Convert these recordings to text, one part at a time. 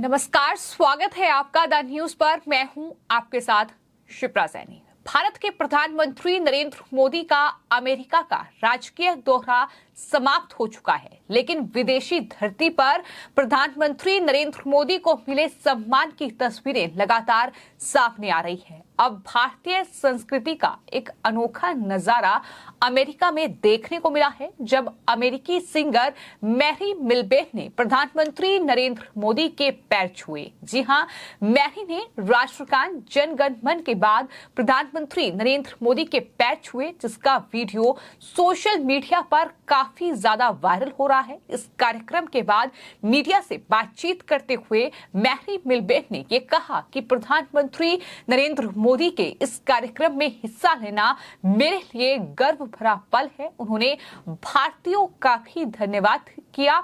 नमस्कार, स्वागत है आपका द न्यूज पर। मैं हूं आपके साथ शिप्रा सैनी। भारत के प्रधानमंत्री नरेंद्र मोदी का अमेरिका का राजकीय दौरा समाप्त हो चुका है, लेकिन विदेशी धरती पर प्रधानमंत्री नरेंद्र मोदी को मिले सम्मान की तस्वीरें लगातार सामने आ रही है। अब भारतीय संस्कृति का एक अनोखा नजारा अमेरिका में देखने को मिला है, जब अमेरिकी सिंगर मैरी मिलबेन ने प्रधानमंत्री नरेंद्र मोदी के पैर छुए। जी हां, मैरी ने राष्ट्रगान जन गण मन के बाद प्रधानमंत्री नरेंद्र मोदी के पैर छुए, जिसका वीडियो सोशल मीडिया पर काफी ज्यादा वायरल हो रहा है। इस कार्यक्रम के बाद मीडिया से बातचीत करते हुए मैरी मिलबेन ने ये कहा कि प्रधानमंत्री नरेंद्र मोदी के इस कार्यक्रम में हिस्सा लेना मेरे लिए गर्व भरा पल है। उन्होंने भारतीयों का भी धन्यवाद किया।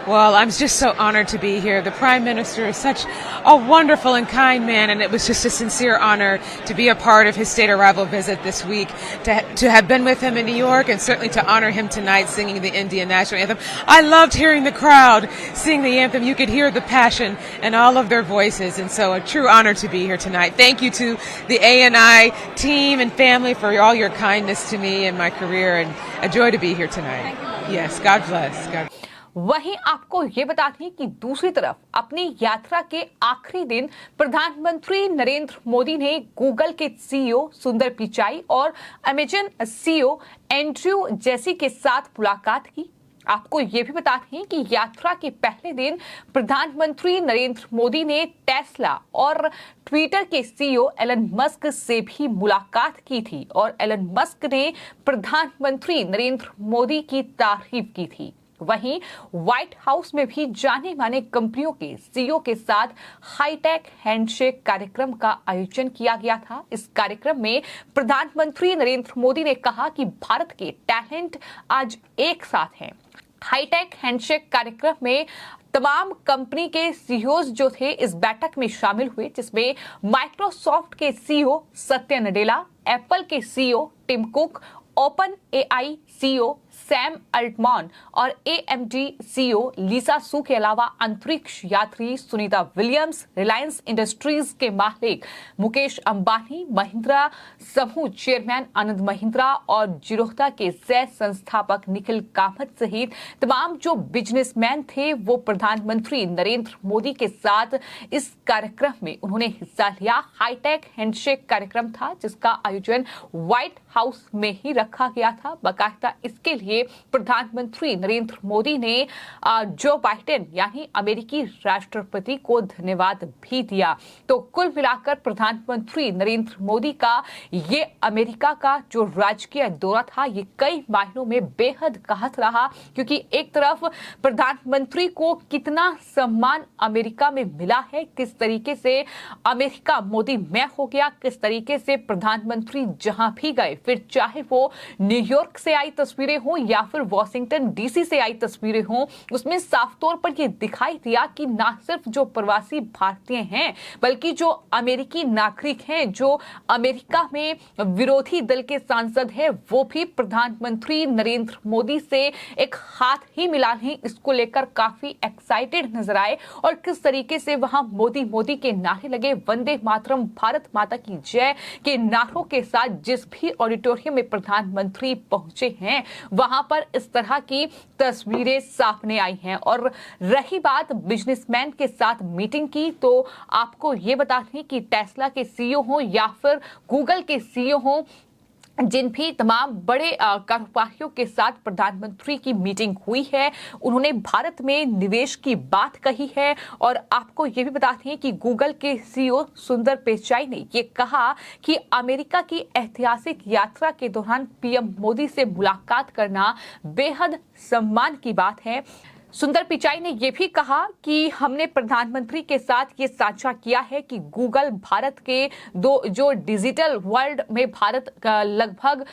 Well, I'm just so honored to be here. The Prime Minister is such a wonderful and kind man, and it was just a sincere honor to be a part of his state arrival visit this week, to have been with him in New York, and certainly to honor him tonight singing the Indian National Anthem. I loved hearing the crowd sing the anthem. You could hear the passion in all of their voices, and so a true honor to be here tonight. Thank you to the ANI team and family for all your kindness to me and my career, and a joy to be here tonight. Yes, God bless. God. वहीं आपको ये बता दें कि दूसरी तरफ अपनी यात्रा के आखिरी दिन प्रधानमंत्री नरेंद्र मोदी ने गूगल के सीईओ सुंदर पिचाई और अमेजन सीईओ एंड्रयू जेसी के साथ मुलाकात की। आपको ये भी बता दें कि यात्रा के पहले दिन प्रधानमंत्री नरेंद्र मोदी ने टेस्ला और ट्विटर के सीईओ एलन मस्क से भी मुलाकात की थी, और एलन मस्क ने प्रधानमंत्री नरेंद्र मोदी की तारीफ की थी। वहीं व्हाइट हाउस में भी जाने माने कंपनियों के सीईओ के साथ हाईटेक हैंडशेक कार्यक्रम का आयोजन किया गया था। इस कार्यक्रम में प्रधानमंत्री नरेंद्र मोदी ने कहा कि भारत के टैलेंट आज एक साथ हैं। हाईटेक हैंडशेक कार्यक्रम में तमाम कंपनी के सीईओ जो थे इस बैठक में शामिल हुए, जिसमें माइक्रोसॉफ्ट के सीईओ सत्य नडेला, एप्पल के CEO Tim Cook, OpenAI CEO Sam Altman और एएमडी सीईओ लीसा सू के अलावा अंतरिक्ष यात्री सुनीता विलियम्स, रिलायंस इंडस्ट्रीज के मालिक मुकेश अंबानी, महिंद्रा समूह चेयरमैन आनंद महिंद्रा और जिरोधा के सह संस्थापक निखिल कामत सहित तमाम जो बिजनेसमैन थे वो प्रधानमंत्री नरेंद्र मोदी के साथ इस कार्यक्रम में उन्होंने हिस्सा लिया। हाईटेक हैंडशेक कार्यक्रम था, जिसका आयोजन व्हाइट हाउस में ही रखा गया था। बाकायदा इसके लिए प्रधानमंत्री नरेंद्र मोदी ने जो बाइडेन यानी अमेरिकी राष्ट्रपति को धन्यवाद भी दिया। तो कुल मिलाकर प्रधानमंत्री नरेंद्र मोदी का ये अमेरिका का जो राजकीय दौरा था, ये कई मायनों में बेहद खास रहा, क्योंकि एक तरफ प्रधानमंत्री को कितना सम्मान अमेरिका में मिला है, किस तरीके से अमेरिका मोदी मैं हो गया, किस तरीके से प्रधानमंत्री जहां भी गए, फिर चाहे वो न्यूयॉर्क से आई तस्वीरें हो या फिर वॉशिंगटन डीसी से आई तस्वीरें हों, उसमें साफ तौर पर यह दिखाई दिया कि ना सिर्फ जो प्रवासी भारतीय हैं, बल्कि जो अमेरिकी नागरिक हैं, जो अमेरिका में विरोधी दल के सांसद हैं, वो भी प्रधानमंत्री नरेंद्र मोदी से एक हाथ ही मिलाने इसको लेकर काफी एक्साइटेड नजर आए, और किस तरीके से वहां मोदी मोदी के नारे लगे, वंदे मातरम, भारत माता की जय के नारों के साथ जिस भी ऑडिटोरियम में प्रधानमंत्री पहुंचे हैं, वहां पर इस तरह की तस्वीरें सामने आई हैं। और रही बात बिजनेसमैन के साथ मीटिंग की, तो आपको ये बता दें कि टेस्ला के सीईओ हो या फिर गूगल के सीईओ हो, जिन भी तमाम बड़े कारोबारियों के साथ प्रधानमंत्री की मीटिंग हुई है, उन्होंने भारत में निवेश की बात कही है। और आपको ये भी बता दें कि गूगल के सीईओ सुंदर पिचाई ने ये कहा कि अमेरिका की ऐतिहासिक यात्रा के दौरान पीएम मोदी से मुलाकात करना बेहद सम्मान की बात है। सुंदर पिचाई ने यह भी कहा कि हमने प्रधानमंत्री के साथ ये साझा किया है कि गूगल भारत के जो डिजिटल वर्ल्ड में भारत लगभग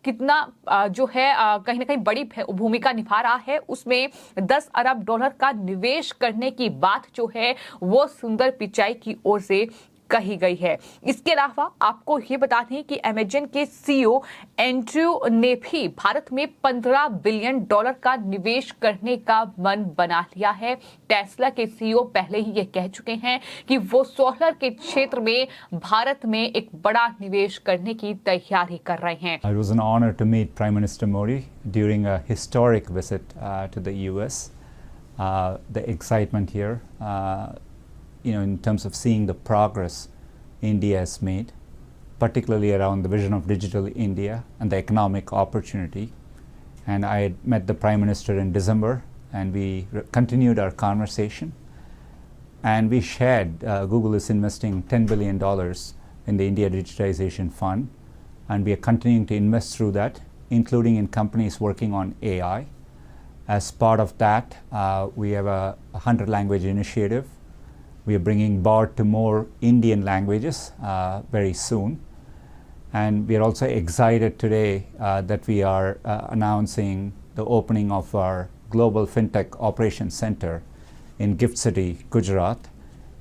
कितना जो है कहीं ना कहीं बड़ी भूमिका निभा रहा है, उसमें 10 अरब डॉलर का निवेश करने की बात जो है वो सुंदर पिचाई की ओर से कही गई है। इसके अलावा आपको ये बता दें कि अमेजन के सीईओ एंड्रयू ने भी भारत में $15 बिलियन का निवेश करने का मन बना लिया है। टेस्ला के सीईओ पहले ही ये कह चुके हैं कि वो सोलर के क्षेत्र में भारत में एक बड़ा निवेश करने की तैयारी कर रहे हैं। It was an honor to meet Prime Minister Modi during a historic visit to the US. The excitement here, in terms of seeing the progress India has made, particularly around the vision of digital India and the economic opportunity. And I had met the Prime Minister in December, and we continued our conversation. And we shared Google is investing $10 billion in the India Digitization Fund, and we are continuing to invest through that, including in companies working on AI. As part of that, we have a 100-language initiative. We are bringing BART to more Indian languages very soon. And we are also excited today that we are announcing the opening of our Global FinTech Operations Center in Gift City, Gujarat.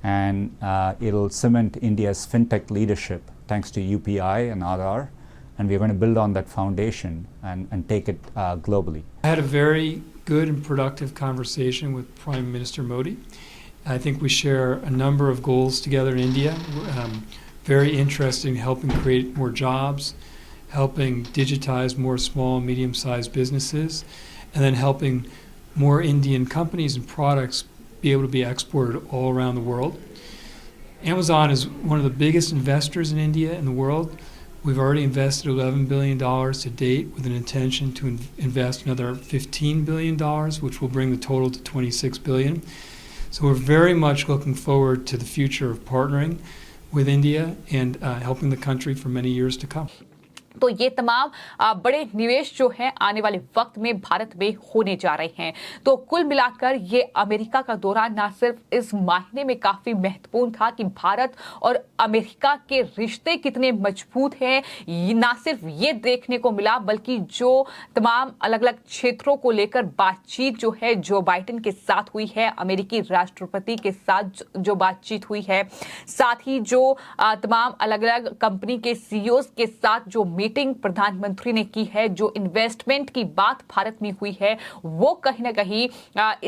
And it'll cement India's FinTech leadership thanks to UPI and Aadhaar. And we're going to build on that foundation and take it globally. I had a very good and productive conversation with Prime Minister Modi. I think we share a number of goals together in India. Very interested in helping create more jobs, helping digitize more small and medium-sized businesses, and then helping more Indian companies and products be able to be exported all around the world. Amazon is one of the biggest investors in India in the world. We've already invested $11 billion to date with an intention to invest another $15 billion, which will bring the total to $26 billion. So we're very much looking forward to the future of partnering with India and helping the country for many years to come. तो ये तमाम बड़े निवेश जो हैं आने वाले वक्त में भारत में होने जा रहे हैं। तो कुल मिलाकर ये अमेरिका का दौरा ना सिर्फ इस मायने में काफी महत्वपूर्ण था कि भारत और अमेरिका के रिश्ते कितने मजबूत हैं, ना सिर्फ ये देखने को मिला बल्कि जो तमाम अलग अलग क्षेत्रों को लेकर बातचीत जो है जो बाइडेन के साथ हुई है, अमेरिकी राष्ट्रपति के साथ जो बातचीत हुई है, साथ ही जो तमाम अलग अलग कंपनी के सीईओ के साथ जो मीटिंग प्रधानमंत्री ने की है, जो इन्वेस्टमेंट की बात भारत में हुई है, वो कहीं ना कहीं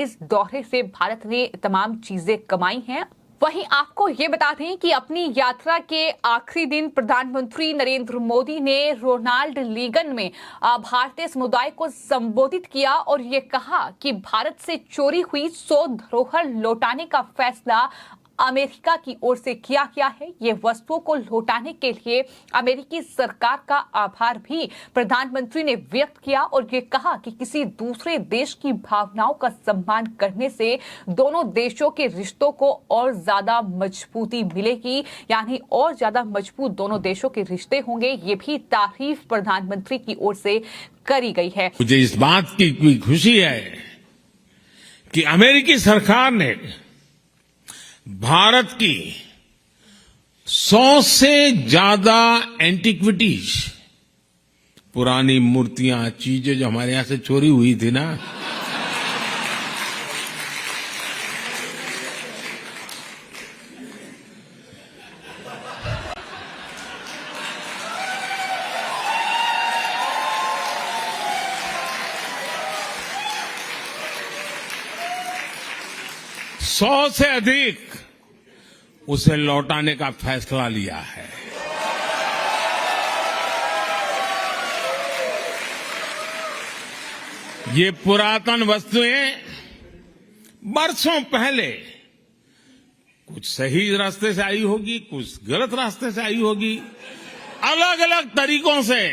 इस दौरे से भारत ने तमाम चीजें कमाई हैं। वहीं आपको ये बता दें कि अपनी यात्रा के आखिरी दिन प्रधानमंत्री नरेंद्र मोदी ने रोनाल्ड रीगन में भारतीय समुदाय को संबोधित किया और ये कहा कि भारत से चोरी हुई 100 धरोहर लौटाने का फैसला अमेरिका की ओर से किया गया है। ये वस्तुओं को लौटाने के लिए अमेरिकी सरकार का आभार भी प्रधानमंत्री ने व्यक्त किया और ये कहा कि किसी दूसरे देश की भावनाओं का सम्मान करने से दोनों देशों के रिश्तों को और ज्यादा मजबूती मिलेगी, यानी और ज्यादा मजबूत दोनों देशों के रिश्ते होंगे। ये भी तारीफ प्रधानमंत्री की ओर से करी गई है। मुझे इस बात की खुशी है कि अमेरिकी सरकार ने भारत की 100 से ज्यादा एंटिक्विटीज, पुरानी मूर्तियां, चीजें जो हमारे यहां से चोरी हुई थी ना, सौ से अधिक उसे लौटाने का फैसला लिया है। ये पुरातन वस्तुएं बरसों पहले कुछ सही रास्ते से आई होगी, कुछ गलत रास्ते से आई होगी, अलग अलग तरीकों से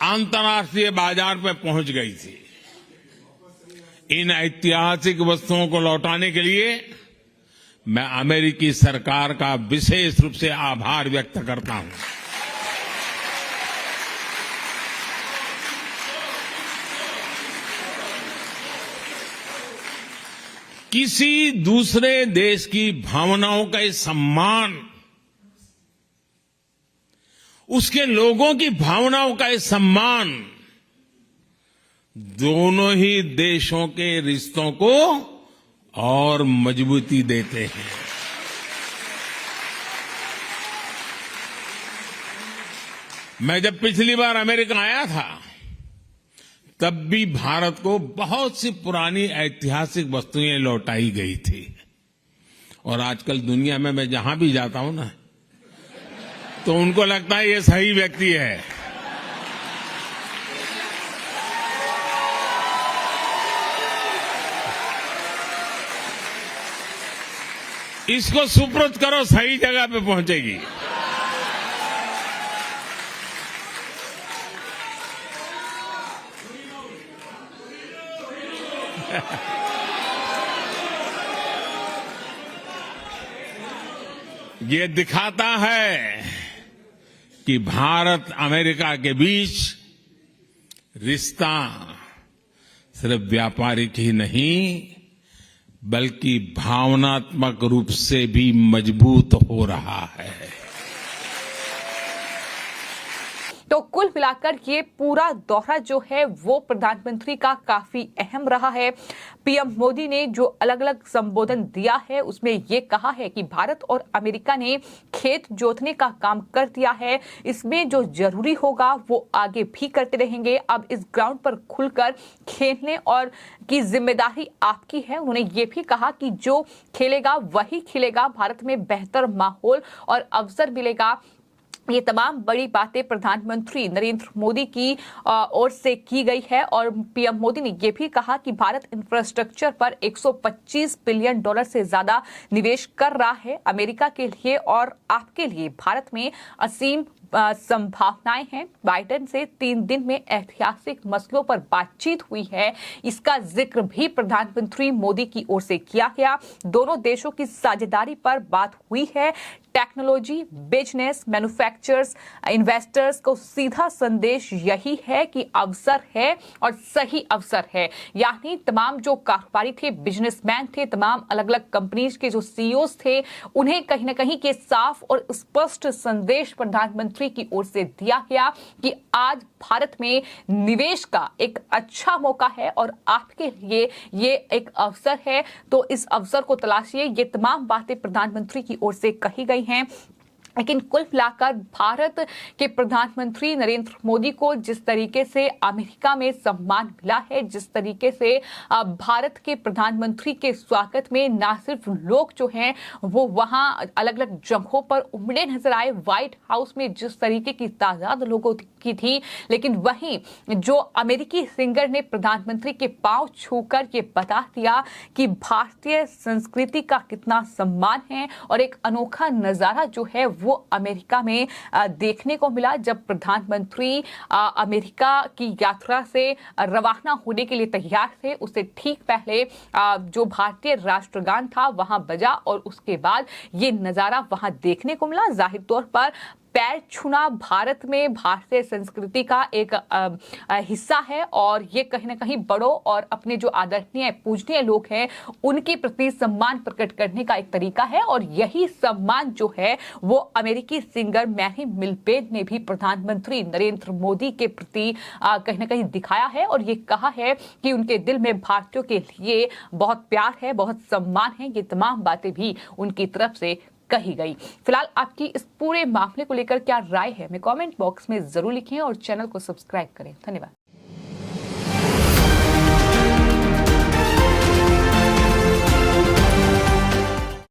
अंतर्राष्ट्रीय बाजार पे पहुंच गई थी। इन ऐतिहासिक वस्तुओं को लौटाने के लिए मैं अमेरिकी सरकार का विशेष रूप से आभार व्यक्त करता हूं। किसी दूसरे देश की भावनाओं का सम्मान, उसके लोगों की भावनाओं का सम्मान दोनों ही देशों के रिश्तों को और मजबूती देते हैं। मैं जब पिछली बार अमेरिका आया था तब भी भारत को बहुत सी पुरानी ऐतिहासिक वस्तुएं लौटाई गई थी और आजकल दुनिया में मैं जहां भी जाता हूं ना तो उनको लगता है ये सही व्यक्ति है। इसको सुपुर्द करो, सही जगह पे पहुंचेगी। ये दिखाता है कि भारत अमेरिका के बीच रिश्ता सिर्फ व्यापारिक ही नहीं बल्कि भावनात्मक रूप से भी मजबूत हो रहा है। तो कुल मिलाकर ये पूरा दौरा जो है वो प्रधानमंत्री का काफी अहम रहा है। पीएम मोदी ने जो अलग अलग संबोधन दिया है उसमें ये कहा है कि भारत और अमेरिका ने खेत जोतने का काम कर दिया है, इसमें जो जरूरी होगा वो आगे भी करते रहेंगे। अब इस ग्राउंड पर खुलकर खेलने और की जिम्मेदारी आपकी है। उन्होंने ये भी कहा कि जो खेलेगा वही खिलेगा, भारत में बेहतर माहौल और अवसर मिलेगा। ये तमाम बड़ी बातें प्रधानमंत्री नरेंद्र मोदी की ओर से की गई है और पीएम मोदी ने यह भी कहा कि भारत इंफ्रास्ट्रक्चर पर 125 बिलियन डॉलर से ज्यादा निवेश कर रहा है। अमेरिका के लिए और आपके लिए भारत में असीम संभावनाएं हैं। बाइडेन से 3 दिन में ऐतिहासिक मसलों पर बातचीत हुई है, इसका जिक्र भी प्रधानमंत्री मोदी की ओर से किया गया। दोनों देशों की साझेदारी पर बात हुई है। टेक्नोलॉजी, बिजनेस, मैन्युफैक्चरर्स, इन्वेस्टर्स को सीधा संदेश यही है कि अवसर है और सही अवसर है। यानी तमाम जो कारोबारी थे, बिजनेसमैन थे, तमाम अलग अलग कंपनीज के जो सीईओज थे, उन्हें कहीं ना कहीं के साफ और स्पष्ट संदेश प्रधानमंत्री की ओर से दिया गया कि आज भारत में निवेश का एक अच्छा मौका है और आपके लिए ये एक अवसर है, तो इस अवसर को तलाशिए। ये तमाम बातें प्रधानमंत्री की ओर से कही गई हैं। लेकिन कुल मिलाकर भारत के प्रधानमंत्री नरेंद्र मोदी को जिस तरीके से अमेरिका में सम्मान मिला है, जिस तरीके से भारत के प्रधानमंत्री के स्वागत में ना सिर्फ लोग जो हैं वो वहां अलग अलग जगहों पर उमड़े नजर आए, व्हाइट हाउस में जिस तरीके की तादाद लोगों की थी, लेकिन वहीं जो अमेरिकी सिंगर ने प्रधानमंत्री के पांव छूकर ये बता दिया कि भारतीय संस्कृति का कितना सम्मान है और एक अनोखा नजारा जो है वो अमेरिका में देखने को मिला। जब प्रधानमंत्री अमेरिका की यात्रा से रवाना होने के लिए तैयार थे, उससे ठीक पहले जो भारतीय राष्ट्रगान था वहां बजा और उसके बाद ये नजारा वहां देखने को मिला। जाहिर तौर पर पैर छूना भारत में भारतीय संस्कृति का एक हिस्सा है और ये कहीं ना कहीं बड़ों और अपने जो आदरणीय पूजनीय लोग हैं उनके प्रति सम्मान प्रकट करने का एक तरीका है और यही सम्मान जो है वो अमेरिकी सिंगर मैरी मिलपेन ने भी प्रधानमंत्री नरेंद्र मोदी के प्रति कहीं ना कहीं दिखाया है और ये कहा है कि उनके दिल में भारतीयों के लिए बहुत प्यार है, बहुत सम्मान है। ये तमाम बातें भी उनकी तरफ से कही गई। फिलहाल आपकी इस पूरे मामले को लेकर क्या राय है, हमें कमेंट बॉक्स में जरूर लिखें और चैनल को सब्सक्राइब करें। धन्यवाद।